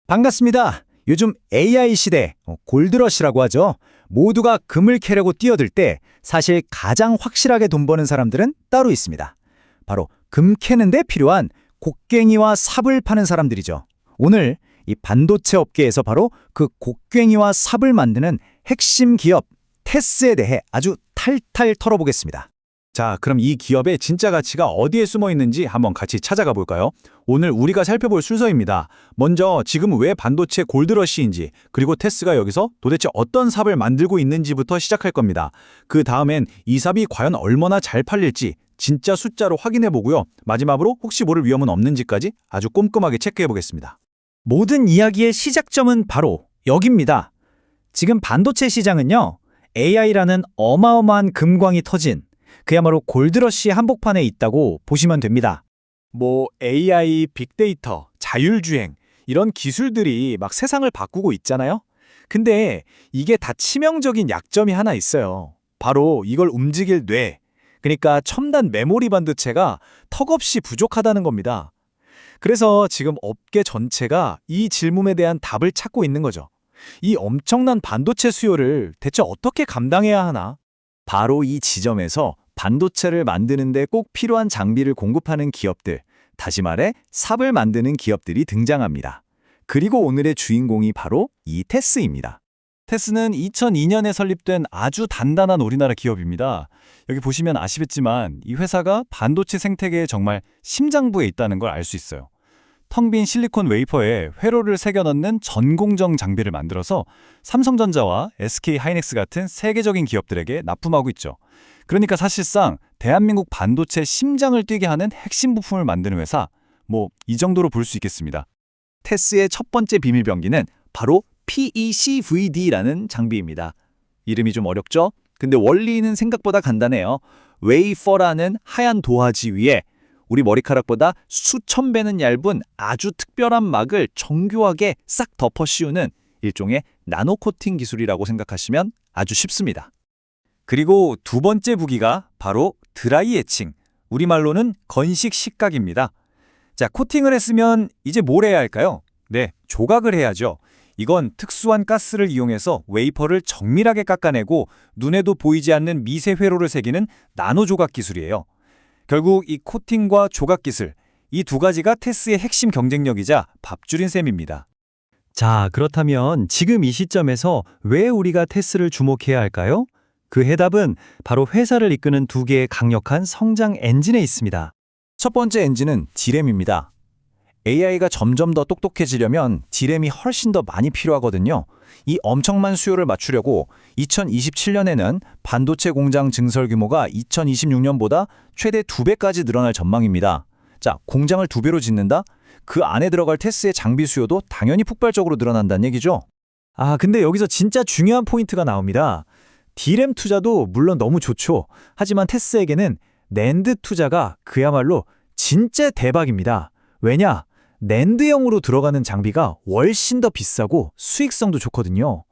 반갑습니다. 요즘 AI 시대, 골드러시라고 하죠. 모두가 금을 캐려고 뛰어들 때 사실 가장 확실하게 돈 버는 사람들은 따로 있습니다. 바로 금 캐는데 필요한 곡괭이와 삽을 파는 사람들이죠. 오늘 이 반도체 업계에서 바로 그 곡괭이와 삽을 만드는 핵심 기업 테스에 대해 아주 탈탈 털어보겠습니다. 자, 그럼 이 기업의 진짜 가치가 어디에 숨어 있는지 한번 같이 찾아가 볼까요? 오늘 우리가 살펴볼 순서입니다. 먼저 지금 왜 반도체 골드러시인지, 그리고 테스가 여기서 도대체 어떤 삽을 만들고 있는지부터 시작할 겁니다. 그 다음엔 이 삽이 과연 얼마나 잘 팔릴지 진짜 숫자로 확인해 보고요. 마지막으로 혹시 모를 위험은 없는지까지 아주 꼼꼼하게 체크해 보겠습니다. 모든 이야기의 시작점은 바로 여기입니다. 지금 반도체 시장은요, AI라는 어마어마한 금광이 터진 그야말로 골드러시 한복판에 있다고 보시면 됩니다. AI, 빅데이터, 자율주행 이런 기술들이 막 세상을 바꾸고 있잖아요. 근데 이게 다 치명적인 약점이 하나 있어요. 바로 이걸 움직일 뇌, 그러니까 첨단 메모리 반도체가 턱없이 부족하다는 겁니다. 그래서 지금 업계 전체가 이 질문에 대한 답을 찾고 있는 거죠. 이 엄청난 반도체 수요를 대체 어떻게 감당해야 하나? 바로 이 지점에서 반도체를 만드는데 꼭 필요한 장비를 공급하는 기업들, 다시 말해 삽을 만드는 기업들이 등장합니다. 그리고 오늘의 주인공이 바로 이 테스입니다. 테스는 2002년에 설립된 아주 단단한 우리나라 기업입니다. 여기 보시면 아시겠지만 이 회사가 반도체 생태계의 정말 심장부에 있다는 걸 알 수 있어요. 텅 빈 실리콘 웨이퍼에 회로를 새겨 넣는 전공정 장비를 만들어서 삼성전자와 SK하이닉스 같은 세계적인 기업들에게 납품하고 있죠. 그러니까 사실상 대한민국 반도체 심장을 뛰게 하는 핵심 부품을 만드는 회사, 이 정도로 볼 수 있겠습니다. 테스의 첫 번째 비밀병기는 바로 PECVD라는 장비입니다. 이름이 좀 어렵죠? 근데 원리는 생각보다 간단해요. 웨이퍼라는 하얀 도화지 위에 우리 머리카락보다 수천 배는 얇은 아주 특별한 막을 정교하게 싹 덮어 씌우는 일종의 나노 코팅 기술이라고 생각하시면 아주 쉽습니다. 그리고 두 번째 부기가 바로 드라이 에칭, 우리말로는 건식 식각입니다. 자, 코팅을 했으면 이제 뭘 해야 할까요? 네, 조각을 해야죠. 이건 특수한 가스를 이용해서 웨이퍼를 정밀하게 깎아내고 눈에도 보이지 않는 미세 회로를 새기는 나노 조각 기술이에요. 결국 이 코팅과 조각 기술, 이 두 가지가 테스의 핵심 경쟁력이자 밥줄인 셈입니다. 자, 그렇다면 지금 이 시점에서 왜 우리가 테스를 주목해야 할까요? 그 해답은 바로 회사를 이끄는 두 개의 강력한 성장 엔진에 있습니다. 첫 번째 엔진은 D램입니다. AI가 점점 더 똑똑해지려면 D램이 훨씬 더 많이 필요하거든요. 이 엄청난 수요를 맞추려고 2027년에는 반도체 공장 증설 규모가 2026년보다 최대 2배까지 늘어날 전망입니다. 자, 공장을 2배로 짓는다? 그 안에 들어갈 테스의 장비 수요도 당연히 폭발적으로 늘어난다는 얘기죠. 근데 여기서 진짜 중요한 포인트가 나옵니다. D램 투자도 물론 너무 좋죠. 하지만 테스에게는 낸드 투자가 그야말로 진짜 대박입니다. 왜냐? 낸드형으로 들어가는 장비가 훨씬 더 비싸고 수익성도 좋거든요.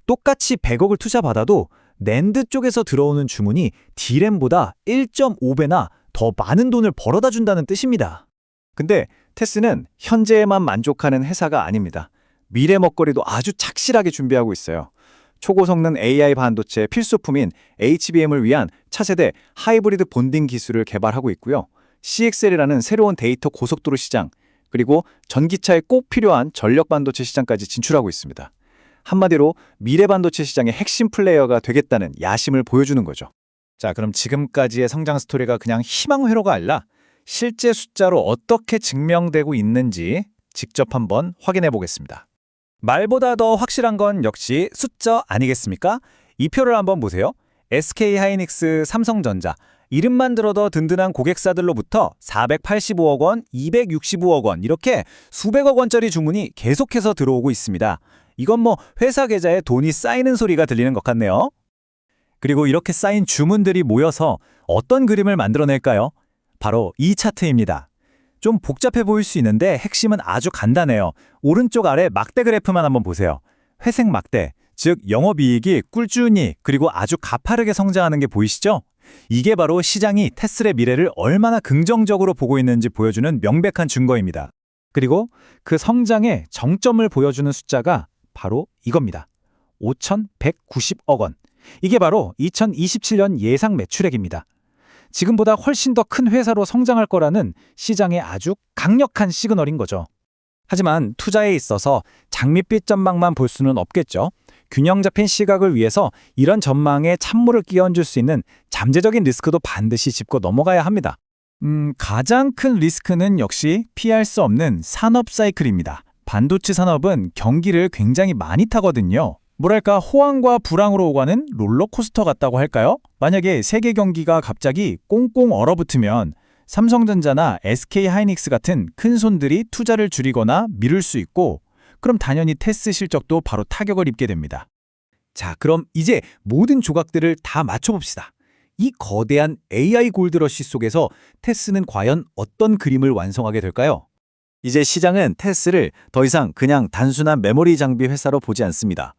똑같이 100억을 투자받아도 낸드 쪽에서 들어오는 주문이 D램보다 1.5배나 더 많은 돈을 벌어다 준다는 뜻입니다. 근데 테스는 현재에만 만족하는 회사가 아닙니다. 미래 먹거리도 아주 착실하게 준비하고 있어요. 초고성능 AI 반도체 필수품인 HBM을 위한 차세대 하이브리드 본딩 기술을 개발하고 있고요. CXL이라는 새로운 데이터 고속도로 시장, 그리고 전기차에 꼭 필요한 전력 반도체 시장까지 진출하고 있습니다. 한마디로 미래 반도체 시장의 핵심 플레이어가 되겠다는 야심을 보여주는 거죠. 자, 그럼 지금까지의 성장 스토리가 그냥 희망 회로가 아니라 실제 숫자로 어떻게 증명되고 있는지 직접 한번 확인해 보겠습니다. 말보다 더 확실한 건 역시 숫자 아니겠습니까? 이 표를 한번 보세요. SK하이닉스, 삼성전자, 이름만 들어도 든든한 고객사들로부터 485억 원, 265억 원 이렇게 수백억 원짜리 주문이 계속해서 들어오고 있습니다. 이건 회사 계좌에 돈이 쌓이는 소리가 들리는 것 같네요. 그리고 이렇게 쌓인 주문들이 모여서 어떤 그림을 만들어낼까요? 바로 이 차트입니다. 좀 복잡해 보일 수 있는데 핵심은 아주 간단해요. 오른쪽 아래 막대 그래프만 한번 보세요. 회색 막대, 즉 영업이익이 꾸준히 그리고 아주 가파르게 성장하는 게 보이시죠? 이게 바로 시장이 테슬의 미래를 얼마나 긍정적으로 보고 있는지 보여주는 명백한 증거입니다. 그리고 그 성장의 정점을 보여주는 숫자가 바로 이겁니다. 5,190억 원. 이게 바로 2027년 예상 매출액입니다. 지금보다 훨씬 더 큰 회사로 성장할 거라는 시장의 아주 강력한 시그널인 거죠. 하지만 투자에 있어서 장밋빛 전망만 볼 수는 없겠죠. 균형 잡힌 시각을 위해서 이런 전망에 찬물을 끼얹을 수 있는 잠재적인 리스크도 반드시 짚고 넘어가야 합니다. 가장 큰 리스크는 역시 피할 수 없는 산업 사이클입니다. 반도체 산업은 경기를 굉장히 많이 타거든요. 뭐랄까 호황과 불황으로 오가는 롤러코스터 같다고 할까요? 만약에 세계 경기가 갑자기 꽁꽁 얼어붙으면 삼성전자나 SK하이닉스 같은 큰 손들이 투자를 줄이거나 미룰 수 있고, 그럼 당연히 테스 실적도 바로 타격을 입게 됩니다. 자, 그럼 이제 모든 조각들을 다 맞춰봅시다. 이 거대한 AI 골드러시 속에서 테스는 과연 어떤 그림을 완성하게 될까요? 이제 시장은 테스를 더 이상 그냥 단순한 메모리 장비 회사로 보지 않습니다.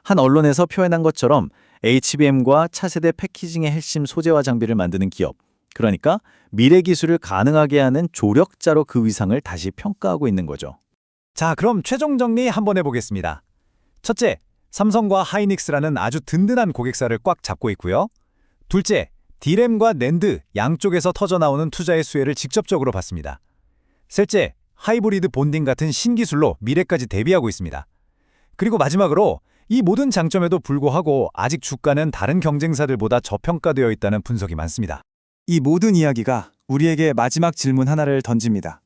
한 언론에서 표현한 것처럼 HBM과 차세대 패키징의 핵심 소재와 장비를 만드는 기업, 그러니까 미래 기술을 가능하게 하는 조력자로 그 위상을 다시 평가하고 있는 거죠. 자, 그럼 최종 정리 한번 해보겠습니다. 첫째, 삼성과 하이닉스라는 아주 든든한 고객사를 꽉 잡고 있고요. 둘째, D램과 낸드 양쪽에서 터져나오는 투자의 수혜를 직접적으로 받습니다. 셋째, 하이브리드 본딩 같은 신기술로 미래까지 대비하고 있습니다. 그리고 마지막으로 이 모든 장점에도 불구하고 아직 주가는 다른 경쟁사들보다 저평가되어 있다는 분석이 많습니다. 이 모든 이야기가 우리에게 마지막 질문 하나를 던집니다.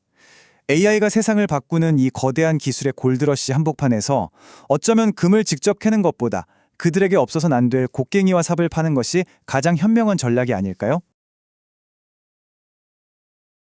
AI가 세상을 바꾸는 이 거대한 기술의 골드러시 한복판에서 어쩌면 금을 직접 캐는 것보다 그들에게 없어서는 안 될 곡괭이와 삽을 파는 것이 가장 현명한 전략이 아닐까요?